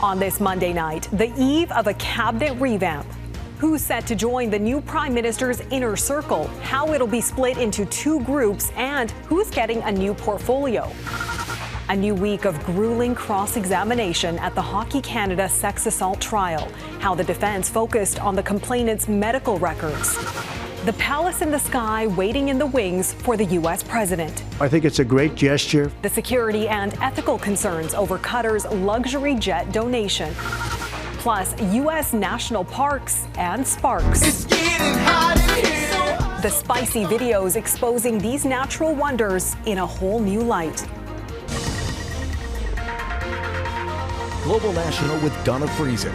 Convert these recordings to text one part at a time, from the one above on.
On this Monday night, the eve of a cabinet revamp. Who's set to join the new prime minister's inner circle, how it'll be split into two groups, and who's getting a new portfolio. A new week of grueling cross-examination at the Hockey Canada sex assault trial. How the defense focused on the complainant's medical records. The palace in the sky waiting in the wings for the U.S. president. I think it's a great gesture. The security and ethical concerns over Qatar's luxury jet donation. Plus, U.S. national parks and sparks. It's getting hot in here. The spicy videos exposing these natural wonders in a whole new light. Global National with Donna Friesen.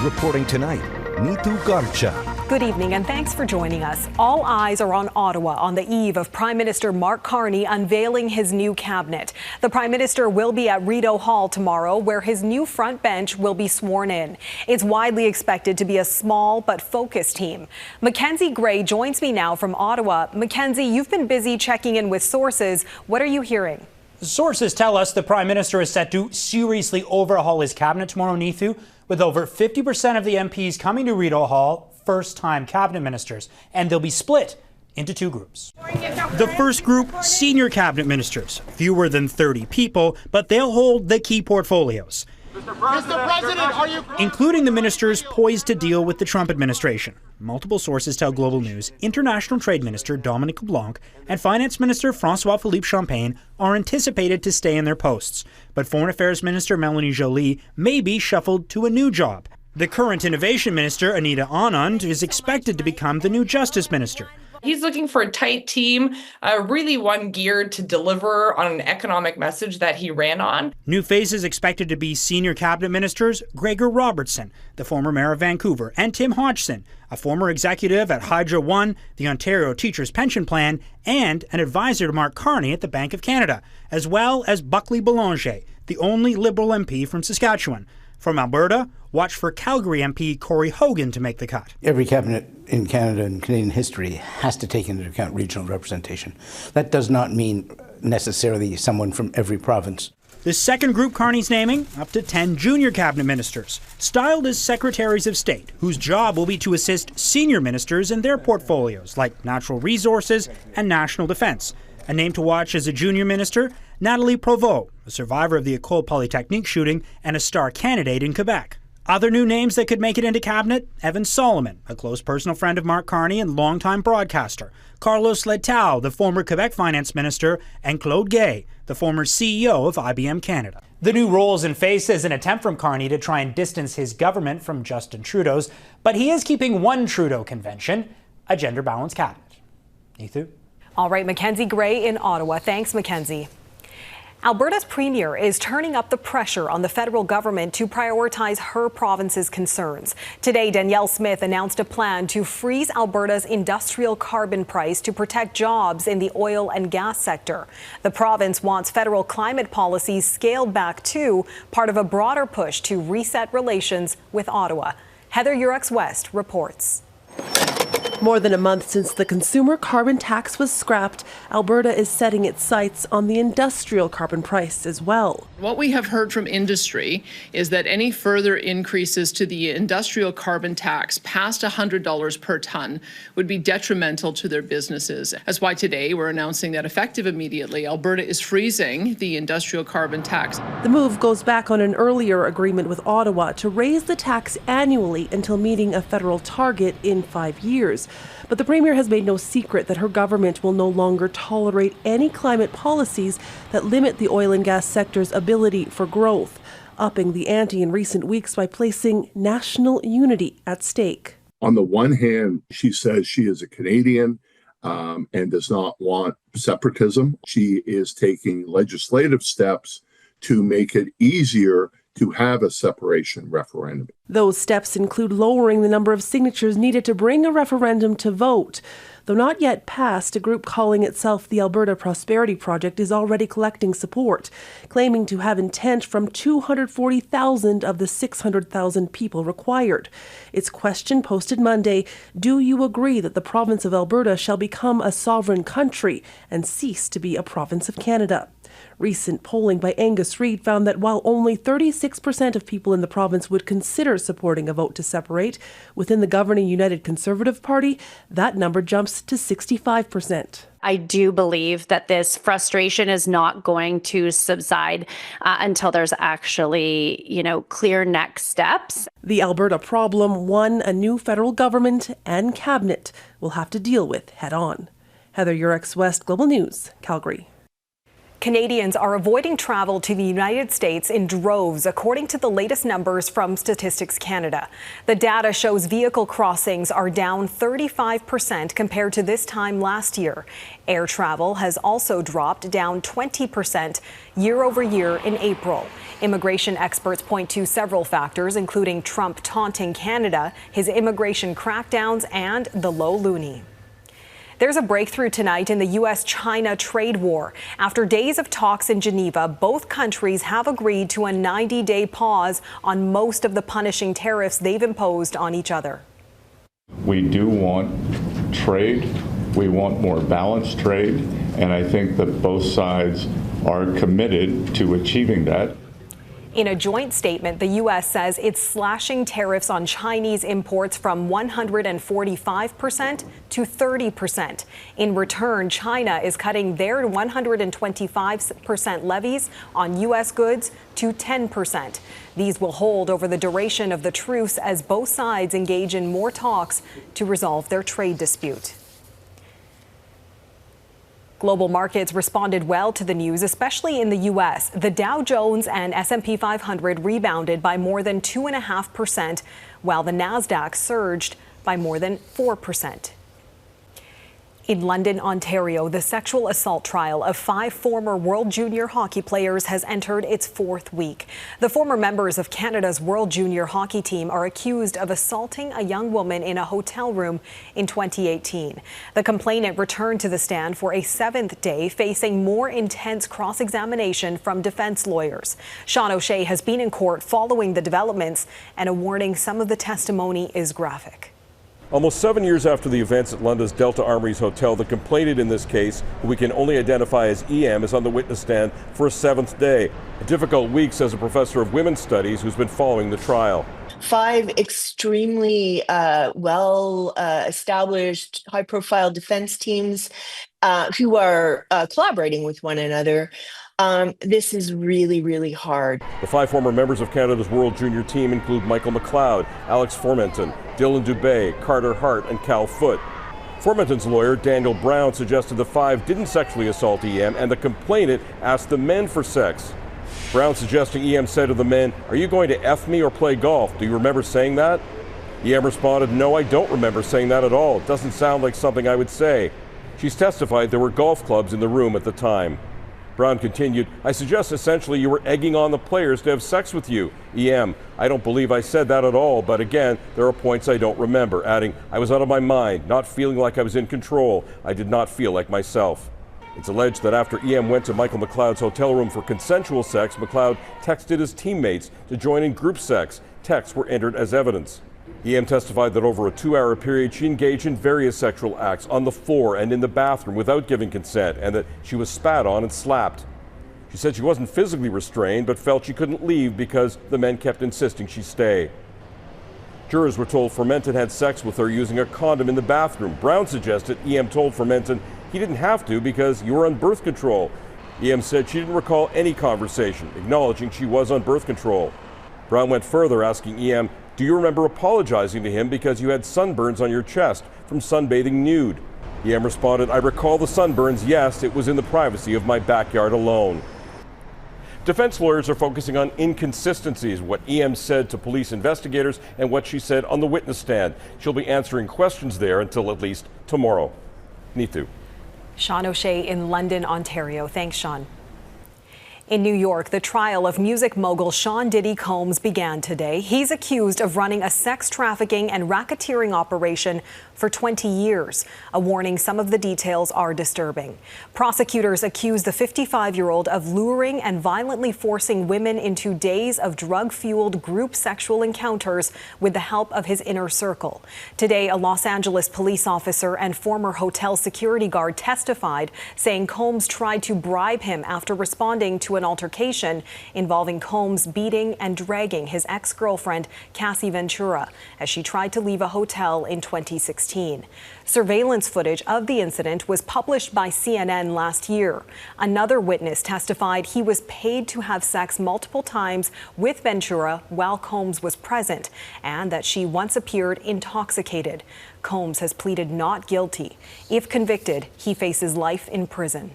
Reporting tonight, Neetu Garcha. Good evening and thanks for joining us. All eyes are on Ottawa on the eve of Prime Minister Mark Carney unveiling his new cabinet. The Prime Minister will be at Rideau Hall tomorrow, where his new front bench will be sworn in. It's widely expected to be a small but focused team. Mackenzie Gray joins me now from Ottawa. Mackenzie, you've been busy checking in with sources. What are you hearing? Sources tell us the Prime Minister is set to seriously overhaul his cabinet tomorrow, Neetu, with over 50% of the MPs coming to Rideau Hall, first-time cabinet ministers, and they'll be split into two groups. The first group, senior cabinet ministers, fewer than 30 people, but they'll hold the key portfolios. Mr. President, are you... Including the ministers poised to deal with the Trump administration. Multiple sources tell Global News International Trade Minister Dominic LeBlanc and Finance Minister François-Philippe Champagne are anticipated to stay in their posts. But Foreign Affairs Minister Melanie Joly may be shuffled to a new job. The current Innovation Minister, Anita Anand, is expected to become the new Justice Minister. He's looking for a tight team, really one geared to deliver on an economic message that he ran on. New faces expected to be senior cabinet ministers Gregor Robertson, the former mayor of Vancouver, and Tim Hodgson, a former executive at Hydro One, the Ontario Teachers' Pension Plan, and an advisor to Mark Carney at the Bank of Canada, as well as Buckley Boulanger, the only Liberal MP from Saskatchewan. From Alberta, watch for Calgary MP Corey Hogan to make the cut. Every cabinet in Canada and Canadian history has to take into account regional representation. That does not mean necessarily someone from every province. The second group Carney's naming, up to 10 junior cabinet ministers, styled as secretaries of state, whose job will be to assist senior ministers in their portfolios, like natural resources and national defense. A name to watch as a junior minister, Nathalie Provost, a survivor of the École Polytechnique shooting and a star candidate in Quebec. Other new names that could make it into cabinet, Evan Solomon, a close personal friend of Mark Carney and longtime broadcaster, Carlos Letao, the former Quebec finance minister, and Claude Gay, the former CEO of IBM Canada. The new roles and faces an attempt from Carney to try and distance his government from Justin Trudeau's, but he is keeping one Trudeau convention, a gender-balanced cabinet. Neetu? All right, Mackenzie Gray in Ottawa. Thanks, Mackenzie. Alberta's premier is turning up the pressure on the federal government to prioritize her province's concerns. Today, Danielle Smith announced a plan to freeze Alberta's industrial carbon price to protect jobs in the oil and gas sector. The province wants federal climate policies scaled back too, part of a broader push to reset relations with Ottawa. Heather Yurex-West reports. More than a month since the consumer carbon tax was scrapped, Alberta is setting its sights on the industrial carbon price as well. What we have heard from industry is that any further increases to the industrial carbon tax past $100 per ton would be detrimental to their businesses. That's why today we're announcing that effective immediately, Alberta is freezing the industrial carbon tax. The move goes back on an earlier agreement with Ottawa to raise the tax annually until meeting a federal target in 5 years. But the Premier has made no secret that her government will no longer tolerate any climate policies that limit the oil and gas sector's ability for growth, upping the ante in recent weeks by placing national unity at stake. On the one hand, she says she is a Canadian and does not want separatism. She is taking legislative steps to make it easier to have a separation referendum. Those steps include lowering the number of signatures needed to bring a referendum to vote. Though not yet passed, a group calling itself the Alberta Prosperity Project is already collecting support, claiming to have intent from 240,000 of the 600,000 people required. Its question posted Monday, do you agree that the province of Alberta shall become a sovereign country and cease to be a province of Canada? Recent polling by Angus Reid found that while only 36% of people in the province would consider supporting a vote to separate, within the governing United Conservative Party, that number jumps to 65%. I do believe that this frustration is not going to subside until there's actually, clear next steps. The Alberta problem, one a new federal government and cabinet will have to deal with head on. Heather Yurex, West Global News, Calgary. Canadians are avoiding travel to the United States in droves, according to the latest numbers from Statistics Canada. The data shows vehicle crossings are down 35% compared to this time last year. Air travel has also dropped, down 20% year over year in April. Immigration experts point to several factors, including Trump taunting Canada, his immigration crackdowns, and the low loonie. There's a breakthrough tonight in the US-China trade war. After days of talks in Geneva, both countries have agreed to a 90-day pause on most of the punishing tariffs they've imposed on each other. We do want trade. We want more balanced trade. And I think that both sides are committed to achieving that. In a joint statement, the U.S. says it's slashing tariffs on Chinese imports from 145% to 30%. In return, China is cutting their 125% levies on U.S. goods to 10%. These will hold over the duration of the truce as both sides engage in more talks to resolve their trade dispute. Global markets responded well to the news, especially in the U.S. The Dow Jones and S&P 500 rebounded by more than 2.5%, while the Nasdaq surged by more than 4%. In London, Ontario, the sexual assault trial of 5 former World Junior hockey players has entered its 4th week. The former members of Canada's World Junior hockey team are accused of assaulting a young woman in a hotel room in 2018. The complainant returned to the stand for a 7th day, facing more intense cross-examination from defense lawyers. Sean O'Shea has been in court following the developments and a warning some of the testimony is graphic. Almost 7 years after the events at London's Delta Armories Hotel, the complainant in this case, who we can only identify as EM, is on the witness stand for a 7th day. A difficult week, says a professor of women's studies who's been following the trial. 5 extremely well-established, high-profile defense teams who are collaborating with one another. This is really, really hard. The 5 former members of Canada's World Junior team include Michael McLeod, Alex Formenton, Dylan Dubé, Carter Hart, and Cal Foote. Formenton's lawyer, Daniel Brown, suggested the 5 didn't sexually assault EM, and the complainant asked the men for sex. Brown suggesting EM said to the men, "Are you going to F me or play golf? Do you remember saying that?" EM responded, "No, I don't remember saying that at all. It doesn't sound like something I would say." She's testified there were golf clubs in the room at the time. Brown continued, "I suggest essentially you were egging on the players to have sex with you." EM, "I don't believe I said that at all, but again, there are points I don't remember," adding, "I was out of my mind, not feeling like I was in control. I did not feel like myself." It's alleged that after EM went to Michael McLeod's hotel room for consensual sex, McLeod texted his teammates to join in group sex. Texts were entered as evidence. EM testified that over a 2-hour period, she engaged in various sexual acts on the floor and in the bathroom without giving consent, and that she was spat on and slapped. She said she wasn't physically restrained, but felt she couldn't leave because the men kept insisting she stay. Jurors were told Formenton had sex with her using a condom in the bathroom. Brown suggested EM told Formenton he didn't have to because you were on birth control. EM said she didn't recall any conversation, acknowledging she was on birth control. Brown went further, asking EM, "Do you remember apologizing to him because you had sunburns on your chest from sunbathing nude?" EM responded, "I recall the sunburns. Yes, it was in the privacy of my backyard alone." Defense lawyers are focusing on inconsistencies, what EM said to police investigators and what she said on the witness stand. She'll be answering questions there until at least tomorrow. Neetu. Sean O'Shea in London, Ontario. Thanks, Sean. In New York, the trial of music mogul Sean Diddy Combs began today. He's accused of running a sex trafficking and racketeering operation for 20 years. A warning, some of the details are disturbing. Prosecutors accuse the 55-year-old of luring and violently forcing women into days of drug-fueled group sexual encounters with the help of his inner circle. Today, a Los Angeles police officer and former hotel security guard testified, saying Combs tried to bribe him after responding to an altercation involving Combs beating and dragging his ex-girlfriend, Cassie Ventura, as she tried to leave a hotel in 2016. Surveillance footage of the incident was published by CNN last year. Another witness testified he was paid to have sex multiple times with Ventura while Combs was present, and that she once appeared intoxicated. Combs has pleaded not guilty. If convicted, he faces life in prison.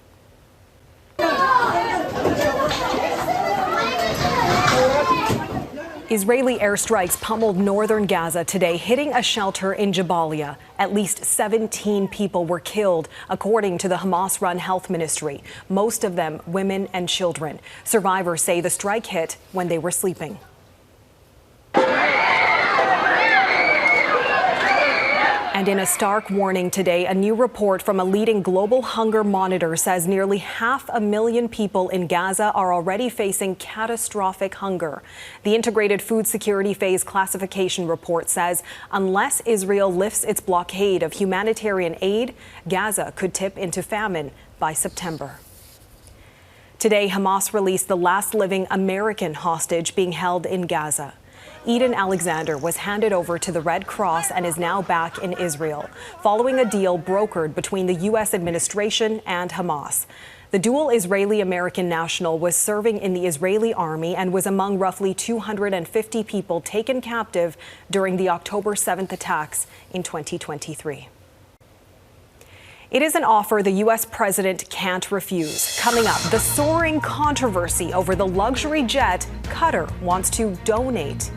Israeli airstrikes pummeled northern Gaza today, hitting a shelter in Jabalia. At least 17 people were killed, according to the Hamas-run health ministry, most of them women and children. Survivors say the strike hit when they were sleeping. And in a stark warning today, a new report from a leading global hunger monitor says nearly 500,000 people in Gaza are already facing catastrophic hunger. The Integrated Food Security Phase Classification report says unless Israel lifts its blockade of humanitarian aid, Gaza could tip into famine by September. Today, Hamas released the last living American hostage being held in Gaza. Eden Alexander was handed over to the Red Cross and is now back in Israel, following a deal brokered between the U.S. administration and Hamas. The dual Israeli-American national was serving in the Israeli army and was among roughly 250 people taken captive during the October 7th attacks in 2023. It is an offer the U.S. president can't refuse. Coming up, the soaring controversy over the luxury jet Qatar wants to donate.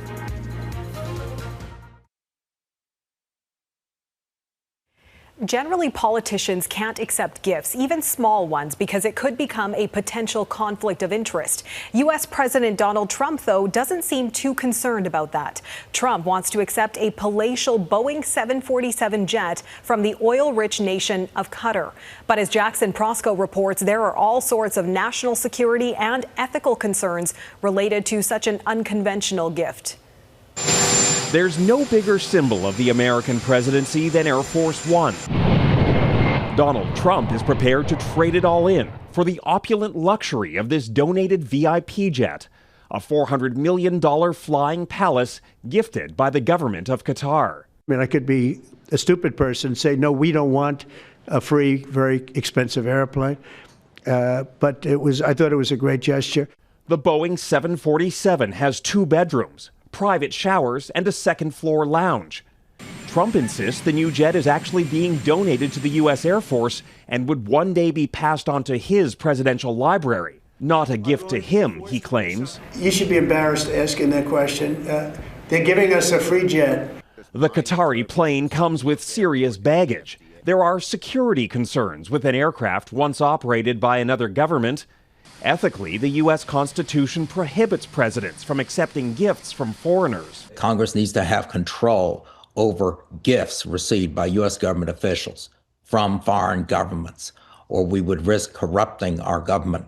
Generally, politicians can't accept gifts, even small ones, because it could become a potential conflict of interest. U.S. President Donald Trump, though, doesn't seem too concerned about that. Trump wants to accept a palatial Boeing 747 jet from the oil-rich nation of Qatar. But as Jackson Proskow reports, there are all sorts of national security and ethical concerns related to such an unconventional gift. There's no bigger symbol of the American presidency than Air Force One. Donald Trump is prepared to trade it all in for the opulent luxury of this donated VIP jet, a $400 million flying palace gifted by the government of Qatar. I mean, I could be a stupid person and say, no, we don't want a free, very expensive airplane. But I thought it was a great gesture. The Boeing 747 has 2 bedrooms, private showers, and a second-floor lounge. Trump insists the new jet is actually being donated to the U.S. Air Force and would one day be passed on to his presidential library. Not a gift to him, he claims. You should be embarrassed asking that question. They're giving us a free jet. The Qatari plane comes with serious baggage. There are security concerns with an aircraft once operated by another government. Ethically, the U.S. Constitution prohibits presidents from accepting gifts from foreigners. Congress needs to have control over gifts received by U.S. government officials from foreign governments, or we would risk corrupting our government.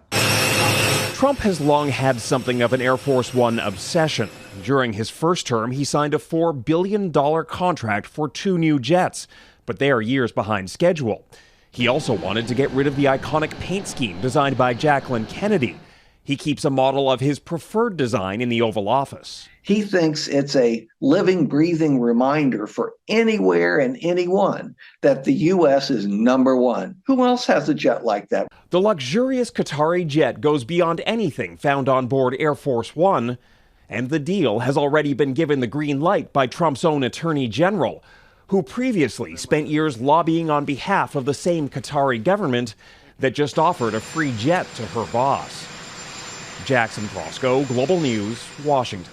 Trump has long had something of an Air Force One obsession. During his first term, he signed a $4 billion contract for 2 new jets, but they are years behind schedule. He also wanted to get rid of the iconic paint scheme designed by Jacqueline Kennedy. He keeps a model of his preferred design in the Oval Office. He thinks it's a living, breathing reminder for anywhere and anyone that the U.S. is number one. Who else has a jet like that? The luxurious Qatari jet goes beyond anything found on board Air Force One, and the deal has already been given the green light by Trump's own Attorney General, who previously spent years lobbying on behalf of the same Qatari government that just offered a free jet to her boss. Jackson Proskow, Global News, Washington.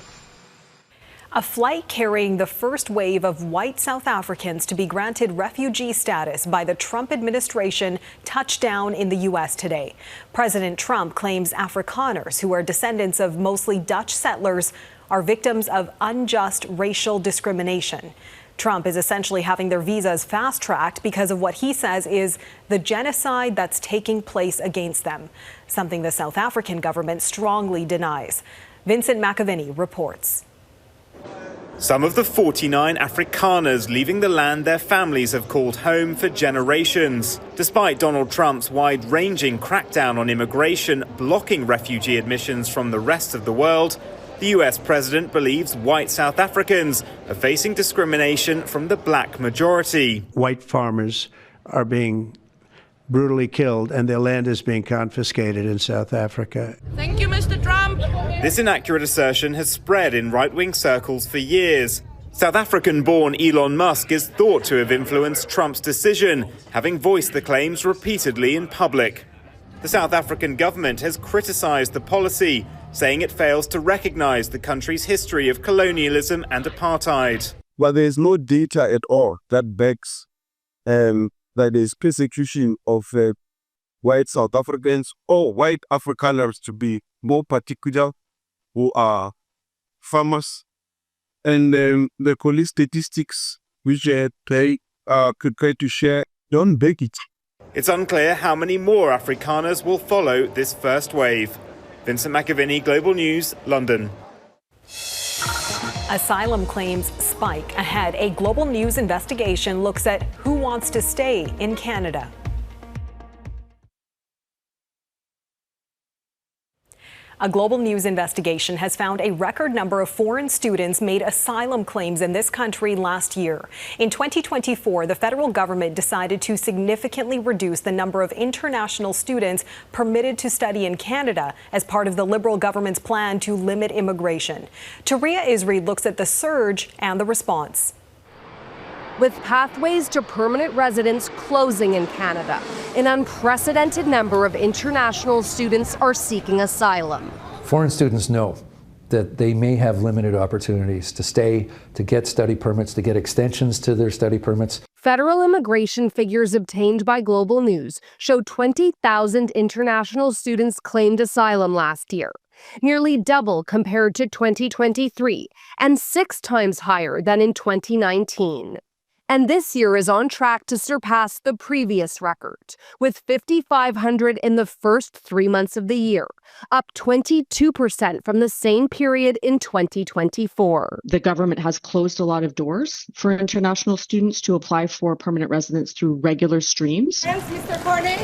A flight carrying the first wave of white South Africans to be granted refugee status by the Trump administration touched down in the U.S. today. President Trump claims Afrikaners, who are descendants of mostly Dutch settlers, are victims of unjust racial discrimination. Trump is essentially having their visas fast-tracked because of what he says is the genocide that's taking place against them, something the South African government strongly denies. Vincent McAviney reports. Some of the 49 Afrikaners leaving the land their families have called home for generations. Despite Donald Trump's wide-ranging crackdown on immigration, blocking refugee admissions from the rest of the world, the US president believes white South Africans are facing discrimination from the black majority. White farmers are being brutally killed and their land is being confiscated in South Africa. Thank you, Mr. Trump. This inaccurate assertion has spread in right-wing circles for years. South African-born Elon Musk is thought to have influenced Trump's decision, having voiced the claims repeatedly in public. The South African government has criticized the policy, saying it fails to recognize the country's history of colonialism and apartheid. But there is no data at all that backs that there is persecution of white South Africans or white Afrikaners, to be more particular, who are farmers. And the police statistics which they could try to share don't back it. It's unclear how many more Afrikaners will follow this first wave. Vincent McAviney, Global News, London. Asylum claims spike ahead. A Global News investigation looks at who wants to stay in Canada. A Global News investigation has found a record number of foreign students made asylum claims in this country last year. In 2024, the federal government decided to significantly reduce the number of international students permitted to study in Canada as part of the Liberal government's plan to limit immigration. Touria Izri looks at the surge and the response. With pathways to permanent residence closing in Canada, an unprecedented number of international students are seeking asylum. Foreign students know that they may have limited opportunities to stay, to get study permits, to get extensions to their study permits. Federal immigration figures obtained by Global News show 20,000 international students claimed asylum last year, nearly double compared to 2023 and 6 times higher than in 2019. And this year is on track to surpass the previous record, with 5,500 in the first 3 months of the year, up 22% from the same period in 2024. The government has closed a lot of doors for international students to apply for permanent residence through regular streams. Yes, Mr. Carney.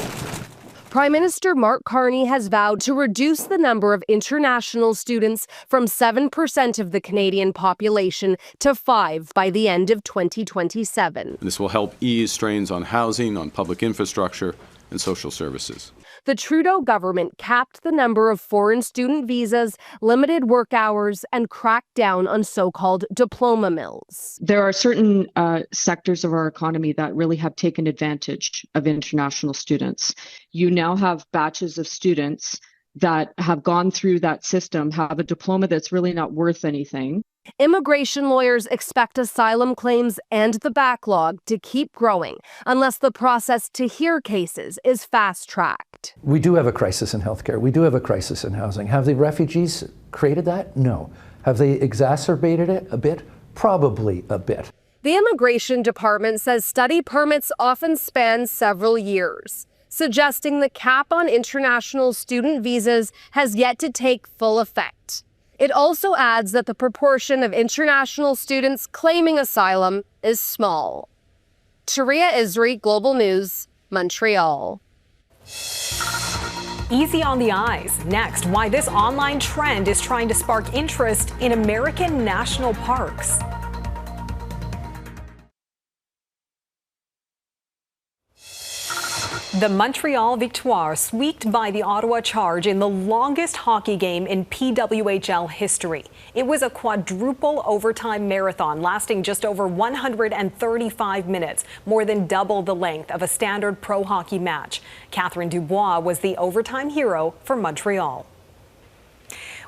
Prime Minister Mark Carney has vowed to reduce the number of international students from 7% of the Canadian population to 5% by the end of 2027. This will help ease strains on housing, on public infrastructure, and social services. The Trudeau government capped the number of foreign student visas, limited work hours, and cracked down on so-called diploma mills. There are certain sectors of our economy that really have taken advantage of international students. You now have batches of students that have gone through that system, have a diploma that's really not worth anything. Immigration lawyers expect asylum claims and the backlog to keep growing unless the process to hear cases is fast-tracked. We do have a crisis in healthcare. We do have a crisis in housing. Have the refugees created that? No. Have they exacerbated it a bit? Probably a bit. The Immigration Department says study permits often span several years, suggesting the cap on international student visas has yet to take full effect. It also adds that the proportion of international students claiming asylum is small. Touria Izri, Global News, Montreal. Easy on the eyes. Next, why this online trend is trying to spark interest in American national parks. The Montreal Victoire squeaked by the Ottawa Charge in the longest hockey game in PWHL history. It was a quadruple overtime marathon lasting just over 135 minutes, more than double the length of a standard pro hockey match. Catherine Dubois was the overtime hero for Montreal.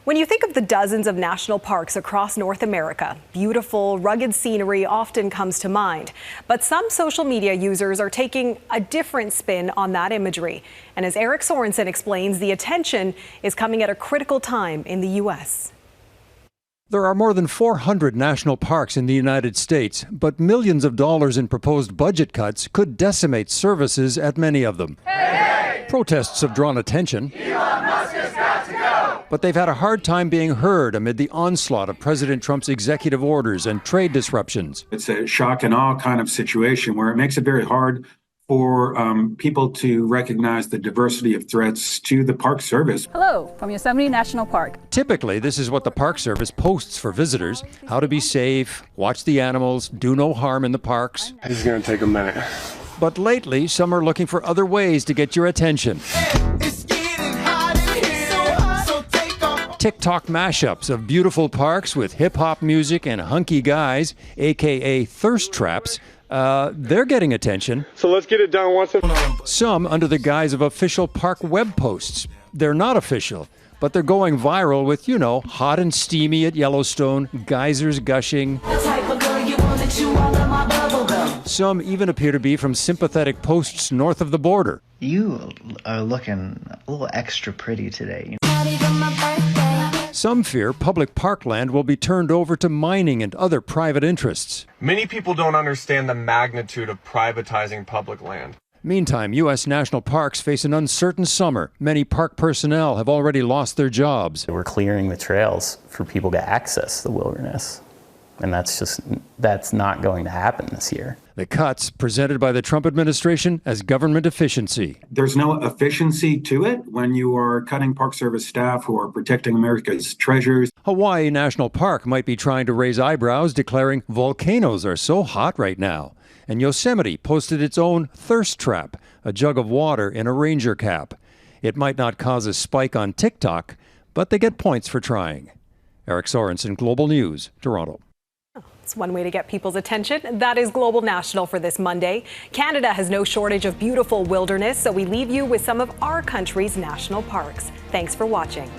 When you think of the dozens of national parks across North America, beautiful, rugged scenery often comes to mind. But some social media users are taking a different spin on that imagery. And as Eric Sorensen explains, the attention is coming at a critical time in the U.S. There are more than 400 national parks in the United States, but millions of dollars in proposed budget cuts could decimate services at many of them. Hey! Protests have drawn attention. Elon Musk has got to go! But they've had a hard time being heard amid the onslaught of President Trump's executive orders and trade disruptions. It's a shock and awe kind of situation where it makes it very hard for people to recognize the diversity of threats to the Park Service. Hello, from Yosemite National Park. Typically, this is what the Park Service posts for visitors: how to be safe, watch the animals, do no harm in the parks. This is going to take a minute. But lately, some are looking for other ways to get your attention. Tik Tok mashups of beautiful parks with hip-hop music and hunky guys, aka thirst traps, they're getting attention. So let's get it done once and some under the guise of official park web posts. They're not official, but they're going viral with, you know, hot and steamy at Yellowstone, geysers gushing. Some even appear to be from sympathetic posts north of the border. You are looking a little extra pretty today. Some fear public parkland will be turned over to mining and other private interests. Many people don't understand the magnitude of privatizing public land. Meantime, U.S. national parks face an uncertain summer. Many park personnel have already lost their jobs. We're clearing the trails for people to access the wilderness. And that's not going to happen this year. The cuts presented by the Trump administration as government efficiency. There's no efficiency to it when you are cutting Park Service staff who are protecting America's treasures. Hawaii National Park might be trying to raise eyebrows, declaring volcanoes are so hot right now. And Yosemite posted its own thirst trap, a jug of water in a ranger cap. It might not cause a spike on TikTok, but they get points for trying. Eric Sorensen, Global News, Toronto. It's one way to get people's attention. That is Global National for this Monday. Canada has no shortage of beautiful wilderness, so we leave you with some of our country's national parks. Thanks for watching.